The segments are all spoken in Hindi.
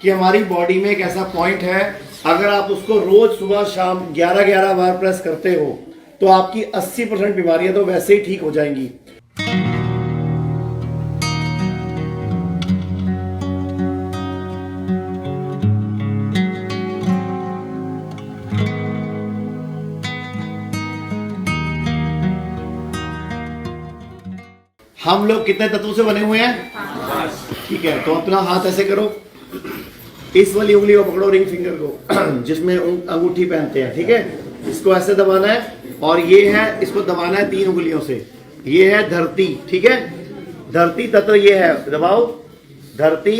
कि हमारी बॉडी में एक ऐसा पॉइंट है, अगर आप उसको रोज सुबह शाम 11-11 बार प्रेस करते हो तो आपकी 80% बीमारियां तो वैसे ही ठीक हो जाएंगी। हम लोग कितने तत्वों से बने हुए हैं? ठीक है, तो अपना हाथ ऐसे करो, इस वाली उंगली को पकड़ो, रिंग फिंगर को जिसमें अंगूठी पहनते हैं, ठीक है। इसको ऐसे दबाना है और ये है, इसको दबाना है 3 उंगलियों से। ये है धरती, ठीक है, धरती तत्व ये है, दबाओ धरती,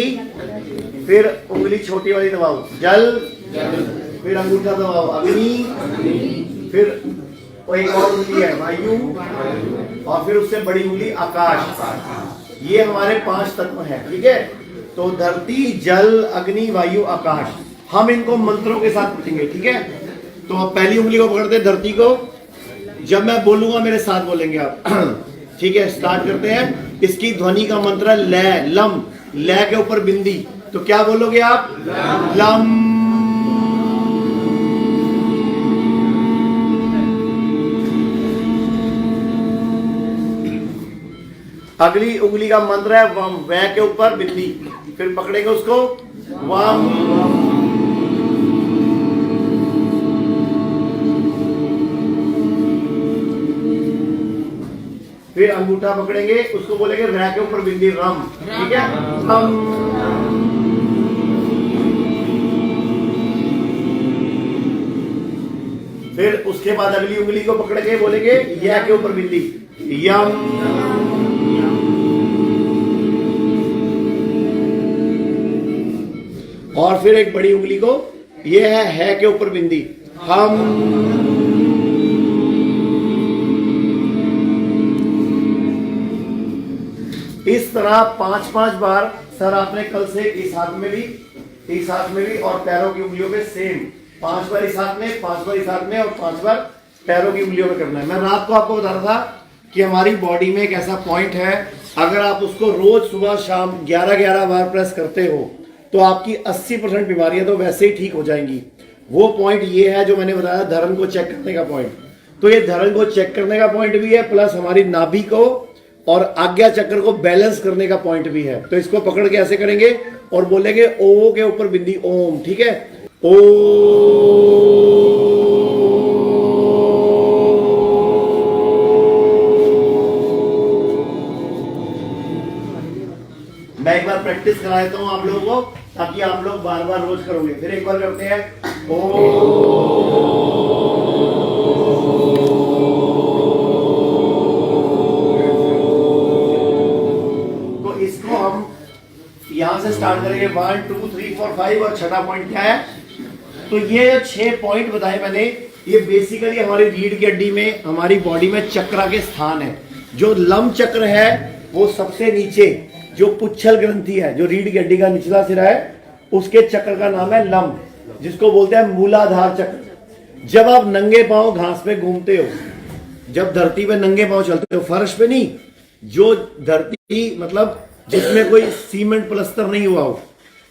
फिर उंगली छोटी वाली दबाओ जल, फिर अंगूठा दबाओ अग्नि, फिर एक और उंगली है वायु, और फिर उससे बड़ी उंगली आकाश। ये हमारे 5 तत्व हैं, ठीक है। तो धरती, जल, अग्नि, वायु, आकाश, हम इनको मंत्रों के साथ पूछेंगे, ठीक है। तो पहली उंगली को पकड़ते हैं, धरती को, जब मैं बोलूंगा मेरे साथ बोलेंगे आप ठीक है। स्टार्ट करते हैं। इसकी ध्वनि का मंत्र है लय, लम, लय के ऊपर बिंदी, तो क्या बोलोगे आप? लम। अगली उंगली का मंत्र है वम, वै के ऊपर बिंदी, फिर पकड़ेंगे उसको वम। फिर अंगूठा पकड़ेंगे, उसको बोलेंगे रै के ऊपर बिंदी रम, ठीक है, रम। फिर उसके बाद अगली उंगली को पकड़ेंगे, बोलेंगे य के ऊपर बिंदी यम। और फिर एक बड़ी उंगली को, ये है के ऊपर बिंदी हम। इस तरह 5-5 बार सर आपने कल से इस हाथ में भी और पैरों की उंगलियों में सेम 5 बार इस हाथ में, 5 बार इस हाथ में और 5 बार पैरों की उंगलियों में करना है। मैं रात को आपको बता रहा था कि हमारी बॉडी में एक ऐसा पॉइंट है, अगर आप उसको रोज सुबह शाम 11-11 बार प्रेस करते हो तो आपकी 80% बीमारियां तो वैसे ही ठीक हो जाएंगी। वो पॉइंट ये है जो मैंने बताया, धरण को चेक करने का पॉइंट। तो ये धरण को चेक करने का पॉइंट भी है, प्लस हमारी नाभि को और आज्ञा चक्र को बैलेंस करने का पॉइंट भी है। तो इसको पकड़ के ऐसे करेंगे और बोलेंगे ओ के ऊपर बिंदी ओम, ठीक है। ओ मैं एक बार प्रैक्टिस करा देता हूं आप लोगों को, ताकि आप लोग बार बार रोज करोगे। फिर एक बार करते हैं तो इसको हम यहां से स्टार्ट करेंगे 1 2 3 4 5 और छठा पॉइंट क्या है? तो ये 6 पॉइंट बताए मैंने, ये बेसिकली हमारी रीढ़ की हड्डी में, हमारी बॉडी में चक्रा के स्थान है। जो लम चक्र है वो सबसे नीचे, जो पुच्छल ग्रंथि है, जो रीढ़ की हड्डी का निचला सिरा है, उसके चक्र का नाम है लम, जिसको बोलते हैं मूलाधार चक्र। जब आप नंगे पांव घास पे घूमते हो, जब धरती पे नंगे पांव चलते हो, फर्श पे नहीं, जो धरती मतलब जिसमें कोई सीमेंट प्लस्तर नहीं हुआ हो,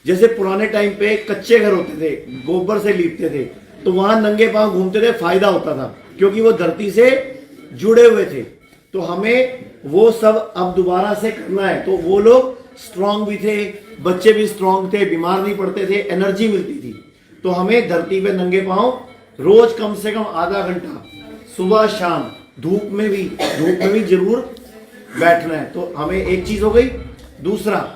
जैसे पुराने टाइम पे कच्चे घर होते थे, गोबर से लीपते थे, तो वहां नंगे पांव घूमते थे, फायदा होता था क्योंकि वो धरती से जुड़े हुए थे। तो हमें वो सब अब दोबारा से करना है। तो वो लोग स्ट्रांग भी थे, बच्चे भी स्ट्रांग थे, बीमार नहीं पड़ते थे, एनर्जी मिलती थी। तो हमें धरती पे नंगे पांव रोज कम से कम आधा घंटा, सुबह शाम, धूप में भी जरूर बैठना है। तो हमें एक चीज हो गई। दूसरा,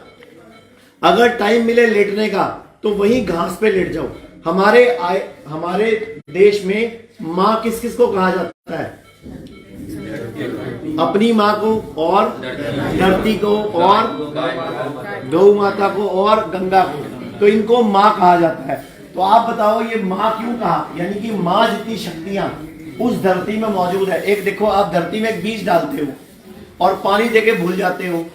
अगर टाइम मिले लेटने का तो वही घास पे लेट जाओ। हमारे देश में माँ किस किस को कहा जाता है? अपनी माँ को, और धरती को, और गौ माता को, और गंगा को। तो इनको माँ कहा जाता है। तो आप बताओ ये माँ क्यों कहा? यानी कि माँ जितनी शक्तियां उस धरती में मौजूद है। एक देखो, आप धरती में एक बीज डालते हो और पानी देके भूल जाते हो,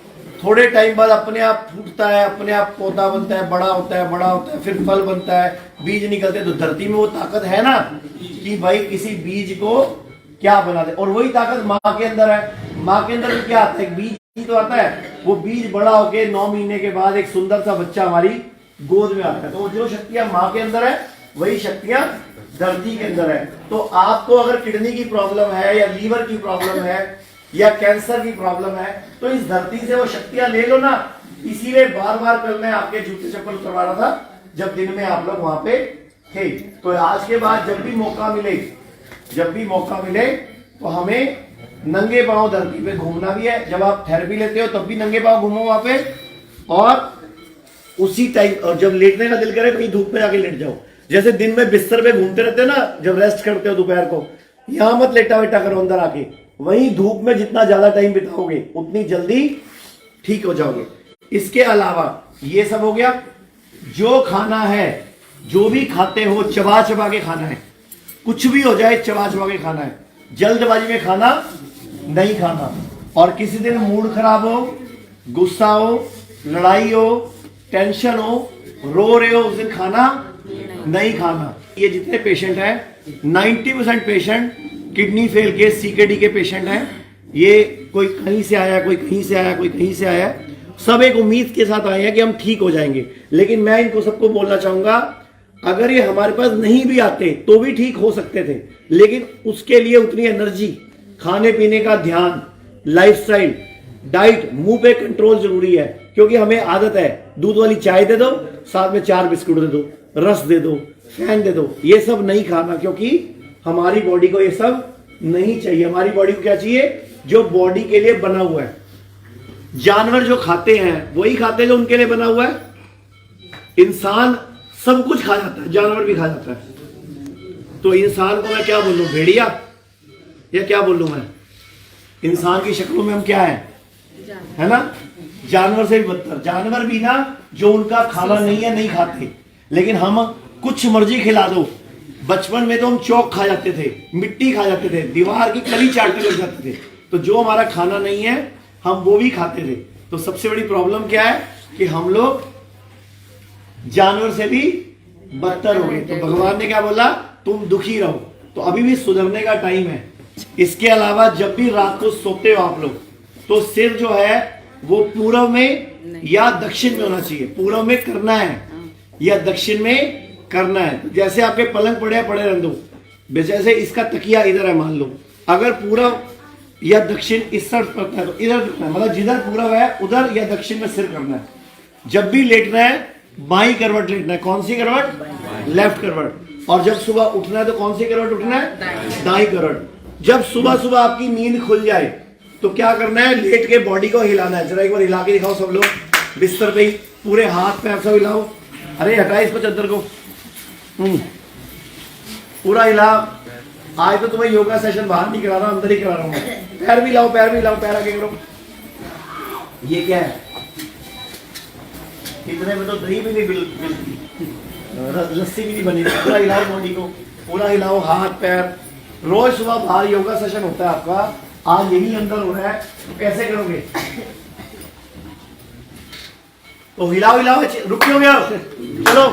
थोड़े टाइम बाद अपने आप फूटता है, अपने आप पौधा बनता है, बड़ा होता है, फिर फल बनता है, बीज निकलते हैं। तो धरती में वो ताकत है ना कि भाई किसी बीज को क्या बना दे। और वही ताकत माँ के अंदर है। माँ के अंदर भी क्या आता है? बीज ही तो आता है। वो बीज बड़ा होके 9 महीने के बाद एक सुंदर सा बच्चा हमारी गोद में आता है। तो जो शक्तियां माँ के अंदर है वही शक्तियां धरती के अंदर है। तो आपको अगर किडनी की प्रॉब्लम है या लीवर की प्रॉब्लम है या कैंसर की प्रॉब्लम है तो इस धरती से वो शक्तियां ले लो ना। इसीलिए बार बार कल मैं आपके जूते चप्पल उतरवा रहा था जब दिन में आप लोग वहां पे थे। तो आज के बाद जब भी मौका मिले तो हमें नंगे पांव धरती पे घूमना भी है। जब आप थेरेपी लेते हो तब भी नंगे पांव घूमो वहां पे, और उसी टाइम, और जब लेटने का दिल करे कहीं धूप में जाके लेट जाओ। जैसे दिन में बिस्तर पे घूमते रहते हो ना, जब रेस्ट करते हो दोपहर को, यहां मत लेटा वेटा करो अंदर आके, वहीं धूप में जितना ज्यादा टाइम बिताओगे उतनी जल्दी ठीक हो जाओगे। इसके अलावा ये सब हो गया। जो खाना है, जो भी खाते हो चबा चबा के खाना है, कुछ भी हो जाए चबा चबा के खाना है, जल्दबाजी में खाना नहीं खाना। और किसी दिन मूड खराब हो, गुस्सा हो, लड़ाई हो, टेंशन हो, रो रहे हो, उस दिन खाना नहीं खाना। ये जितने पेशेंट हैं 90% पेशेंट किडनी फेल के सीकेडी के पेशेंट हैं। ये कोई कहीं से आया, कोई कहीं से आया, कोई कहीं से आया, सब एक उम्मीद के साथ आए हैं कि हम ठीक हो जाएंगे। लेकिन मैं इनको सबको बोलना चाहूंगा, अगर ये हमारे पास नहीं भी आते तो भी ठीक हो सकते थे, लेकिन उसके लिए उतनी एनर्जी, खाने पीने का ध्यान, लाइफस्टाइल, डाइट, मुंह पे कंट्रोल जरूरी है। क्योंकि हमें आदत है दूध वाली चाय दे दो, साथ में 4 बिस्कुट दे दो, रस दे दो, फैन दे दो, ये सब नहीं खाना, क्योंकि हमारी बॉडी को ये सब नहीं चाहिए। हमारी बॉडी को क्या चाहिए? जो बॉडी के लिए बना हुआ है। जानवर जो खाते हैं वही खाते हैं जो उनके लिए बना हुआ है। इंसान सब कुछ खा जाता है, जानवर भी खा जाता है। तो इंसान को मैं क्या बोलूं, भेड़िया या क्या बोलूं मैं? इंसान की शक्लों में हम क्या है ना, जानवर से भी बदतर। जानवर भी ना, जो उनका खाना नहीं है नहीं खाते, लेकिन हम कुछ मर्जी खिला दो। बचपन में तो हम चौक खा जाते थे, मिट्टी खा जाते थे, दीवार की कली चाटने लग जाते थे। तो जो हमारा खाना नहीं है हम वो भी खाते थे। तो सबसे बड़ी प्रॉब्लम क्या है कि हम लोग जानवर से भी बदतर हो गए। तो भगवान ने क्या बोला? तुम दुखी रहो। तो अभी भी सुधरने का टाइम है। इसके अलावा जब भी रात को सोते हो आप लोग, तो सिर जो है वो पूर्व में या दक्षिण में होना चाहिए। पूर्व में करना है या दक्षिण में करना है। जैसे आपके पलंग पड़े रहने दो, जैसे इसका तकिया इधर है मान लो, अगर पूर्व या दक्षिण इस साइड पड़ता है तो इधर करना है, मतलब जिधर पूर्व है उधर या दक्षिण में सिर करना है। जब भी लेटना है बाई करवट लेटना है। कौन सी करवट? लेफ्ट करवट। और जब सुबह उठना है तो कौन सी करवट उठना है? दाई करवट। जब सुबह सुबह आपकी नींद खुल जाए तो क्या करना है? लेट के बॉडी को हिलाना है। जरा एक बार हिला के दिखाओ सब लोग, बिस्तर पे ही पूरे हाथ पैर सब हिलाओ। अरे हटाए इसको चद्दर को, पूरा हिला। आज तो तुम्हें योगा सेशन बाहर नहीं करा रहा, अंदर ही करा रहा हूँ। पैर भी लाओ, पैर भी लाओ, पैर आगे करो। ये क्या है? इतने में तो दही भी नहीं मिलती, लस्सी भी नहीं बनी। पूरा हिलाओ बॉडी को, पूरा हिलाओ हाथ पैर। रोज सुबह बाहर योगा सेशन होता है आपका, आज यही अंदर हो रहा है, तो कैसे करोगे? तो हिलाओ हिलाओ, रुके हो गया, चलो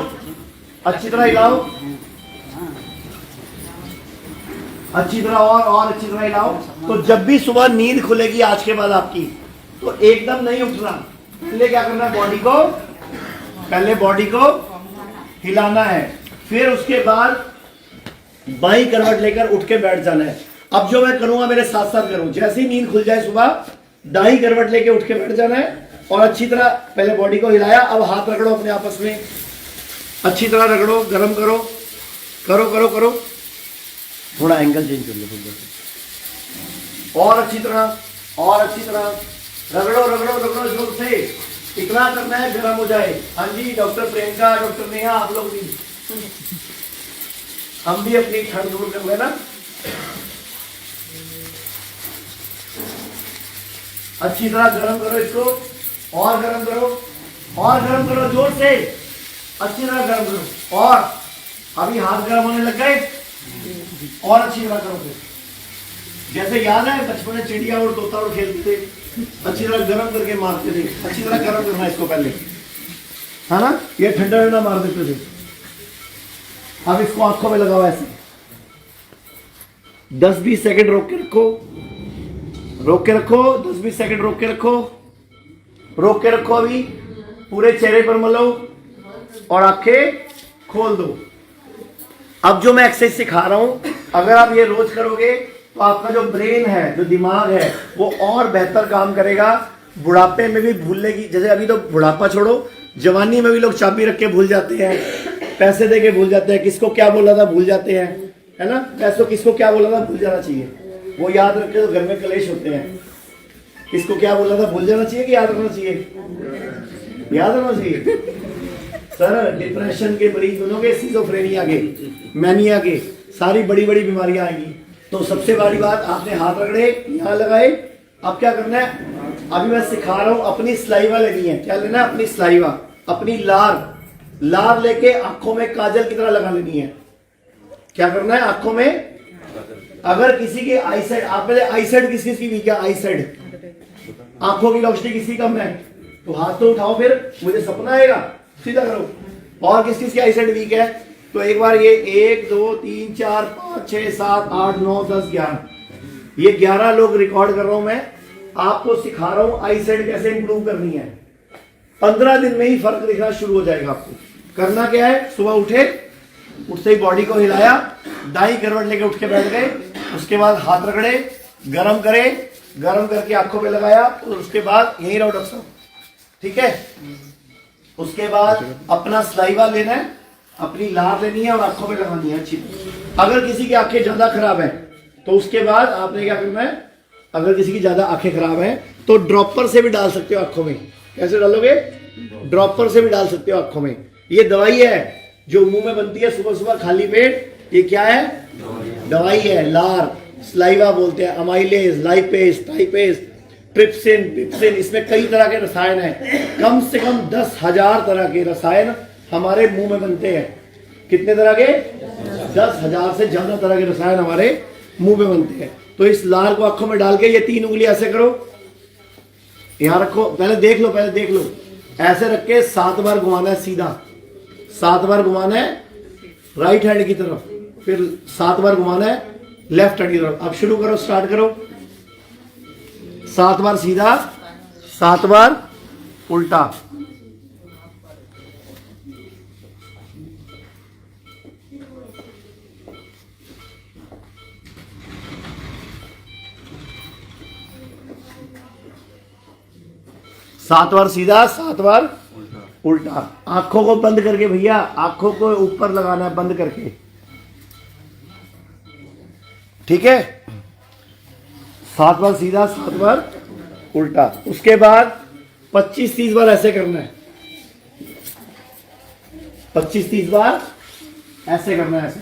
अच्छी तरह हिलाओ, अच्छी तरह और अच्छी तरह हिलाओ। तो जब भी सुबह नींद खुलेगी आज के बाद आपकी, तो एकदम नहीं उठना। पहले क्या करना है? बॉडी को हिलाना है, फिर उसके बाद बाईं करवट लेकर उठ के बैठ जाना है। अब जो मैं करूंगा मेरे साथ साथ करूं। जैसे ही नींद खुल जाए सुबह, दाईं करवट लेके उठ के बैठ जाना है और अच्छी तरह पहले बॉडी को हिलाया। अब हाथ रगड़ो अपने आपस में, अच्छी तरह रगड़ो, गर्म करो, करो करो करो। थोड़ा एंगल चेंज कर लो, और अच्छी तरह रगड़ो रगड़ो रगड़ो जोर से। इतना करना है गर्म हो जाए। हाँ जी, डॉक्टर प्रियंका, डॉक्टर नेहा, आप लोग भी, हम भी अपनी ठंड दूर कर लेना। अच्छी तरह गर्म करो इसको, और गर्म करो जोर से, अच्छी तरह गर्म करो। और अभी हाथ गर्म होने लग गए, और अच्छी तरह करो। फिर जैसे याद है बचपन में चिड़िया और तोता और खेलते थे, अच्छी तरह गर्म करके मारते थे। अच्छी तरह गर्म करना इसको पहले, है ना? ये ठंडा ठंडा मार देते थे। अब इसको आंखों में लगाओ ऐसे, 10-20 सेकंड रोक के रखो, 10-20 सेकंड रोक के रखो। अभी पूरे चेहरे पर मलो, और आंखें खोल दो। अब जो मैं एक्सरसाइज सिखा रहा हूं, अगर आप ये रोज करोगे तो आपका जो ब्रेन है, जो दिमाग है, वो और बेहतर काम करेगा। बुढ़ापे में भी भूलने की, जैसे अभी तो बुढ़ापा छोड़ो, जवानी में भी लोग चाबी रख के भूल जाते हैं, पैसे दे के भूल जाते हैं, किसको क्या बोला था भूल जाते हैं, है ना। पैसों किसको क्या बोला था भूल जाना चाहिए, वो याद रखे तो घर में कलेश होते हैं। किसको क्या बोला था भूल जाना चाहिए कि याद रखना चाहिए? याद रखना चाहिए। सर डिप्रेशन के मरीज बनोगे, सिजोफ्रेनिया के, मैनिया के, सारी बड़ी बड़ी बीमारियां आएंगी। तो सबसे बड़ी बात, आपने हाथ रगड़े, यहाँ लगाए। अब क्या करना है, अभी मैं सिखा रहा हूं, अपनी स्लाइवा लेनी है। क्या लेना है? अपनी स्लाइवा, अपनी लार लेके आंखों में काजल की तरह लगा लेनी है। क्या करना है? आंखों में, अगर किसी की आईसाइट, आप पहले आईसाइट किस किस की वीक है? आईसाइट, आंखों की रोशनी किसी कम है तो हाथ तो उठाओ, फिर मुझे सपना आएगा, सीधा करो। और किस किस की आईसाइट वीक है? तो एक बार ये 1 2 3 4 5 6 7 8 9 10 11, ये 11 लोग रिकॉर्ड कर रहा हूं मैं, आपको सिखा रहा हूं आईसाइट कैसे इंप्रूव करनी है। 15 दिन में ही फर्क दिखना शुरू हो जाएगा आपको। करना क्या है? सुबह उठे, उठते ही बॉडी को हिलाया, दाई करवट लेके उठ के बैठ गए, उसके बाद हाथ रगड़े, गरम करे, गरम करके आंखों पे लगाया, और उसके बाद यही रहो डॉक्टर साहब, ठीक है। उसके बाद अपना स्लाइवा लेना है, अपनी लार लेनी है और आंखों पे लगानी है अच्छी। अगर किसी की आंखें ज्यादा खराब है तो उसके बाद आपने क्या करना है, अगर किसी की ज्यादा आंखें खराब है तो ड्रॉपर से भी डाल सकते हो आंखों में। कैसे डालोगे? ड्रॉपर से भी डाल सकते हो आंखों में। ये दवाई है जो मुंह में बनती है सुबह सुबह खाली पेट। ये क्या है? दवाई है। लार, स्लाइवा बोलते हैं, अमाइलेज, लाइपेज, टाइपेज, ट्रिप्सिन, पिप्सिन, इसमें कई तरह के रसायन हैं। कम से कम 10,000 तरह के रसायन हमारे मुंह में बनते हैं। कितने तरह के? 10,000 से ज्यादा तरह के रसायन हमारे मुंह में बनते हैं। तो इस लार को आंखों में डाल के ये 3 उंगली ऐसे करो, यहां रखो, पहले देख लो, ऐसे रख के 7 बार घुमाना है सीधा, 7 बार घुमाना है राइट हैंड की तरफ, फिर 7 बार घुमाना है लेफ्ट हैंड की तरफ। अब शुरू करो, स्टार्ट करो। 7 बार सीधा, 7 बार उल्टा। सात बार सीधा, 7 बार उल्टा। आंखों को बंद करके भैया, आंखों को ऊपर लगाना है बंद करके, ठीक है। 7 बार सीधा, 7 बार उल्टा। उसके बाद 25-30 बार ऐसे करना है, 25-30 बार ऐसे करना है, ऐसे,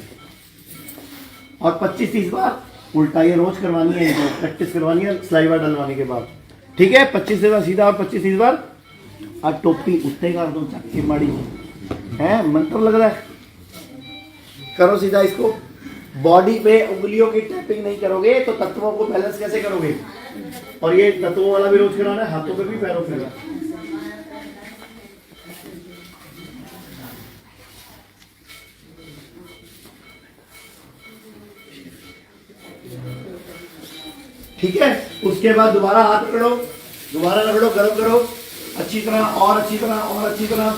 और 25-30 बार उल्टा। ये रोज करवानी है, इनको प्रैक्टिस करवानी है स्लाइवा डलवाने के बाद, ठीक है। 25 बार सीधा और 25-30 बार। अब टोपी उत्ते कर दो, चक्की माड़ी है, मंत्र लग रहा है। करो सीधा इसको। बॉडी पे उंगलियों की टैपिंग नहीं करोगे तो तत्वों को बैलेंस कैसे करोगे? और ये तत्वों वाला भी रोज कराना है, हाथों पे भी, पैरों पे भी, ठीक है। उसके बाद दोबारा हाथ रगड़ो, दोबारा रगड़ो, गर्म करो अच्छी तरह, और अच्छी तरह, और अच्छी तरह।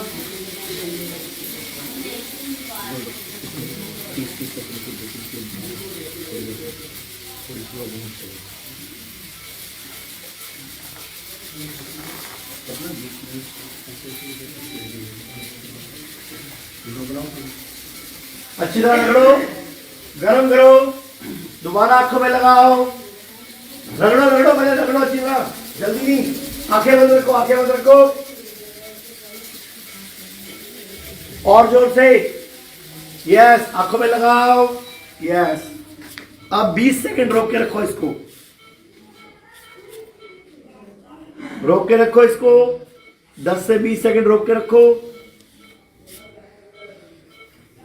अच्छी तरह रगड़ो, गरम करो, दोबारा आंखों में लगाओ, रगड़ो पहले, रगड़ो अच्छी तरह, जल्दी नहीं। आंखें बंद रखो, आंखें बंद रखो, और जोर से, यस। आंखों में लगाओ, यस। अब 20 सेकंड रोक के रखो इसको, रोक के रखो इसको, 10 से 20 सेकंड रोक के रखो।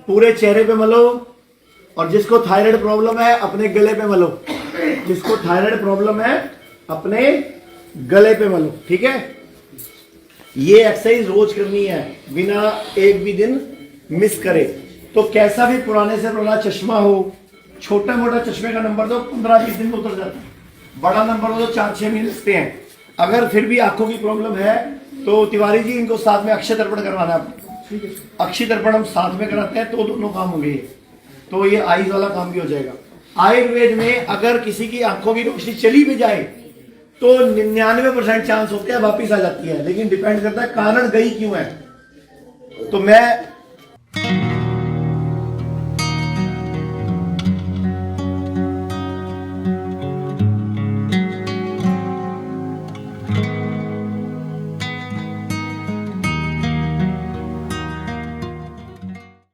पूरे चेहरे पे मलो, और जिसको थायराइड प्रॉब्लम है अपने गले पे मलो, जिसको थायराइड प्रॉब्लम है अपने गले पे मलो, ठीक है। ये एक्सरसाइज रोज करनी है, बिना एक भी दिन मिस करे। तो कैसा भी पुराने से पुराना चश्मा हो, छोटा मोटा चश्मे का नंबर तो 15-20 दिन में उतर जाता है, बड़ा नंबर हो तो 4-6 महीने लगते हैं। अगर फिर भी आंखों की प्रॉब्लम है तो तिवारी जी, इनको साथ में अक्षय तर्पण करवाना है। अक्षी दर्पण हम साथ में कराते हैं तो दोनों काम होंगे। तो ये आईज वाला काम भी हो जाएगा। आयुर्वेद में अगर किसी की आंखों की रोशनी चली भी जाए तो 99% चांस होते हैं वापिस आ जाती है, लेकिन डिपेंड करता है कारण गई क्यों है। तो मैं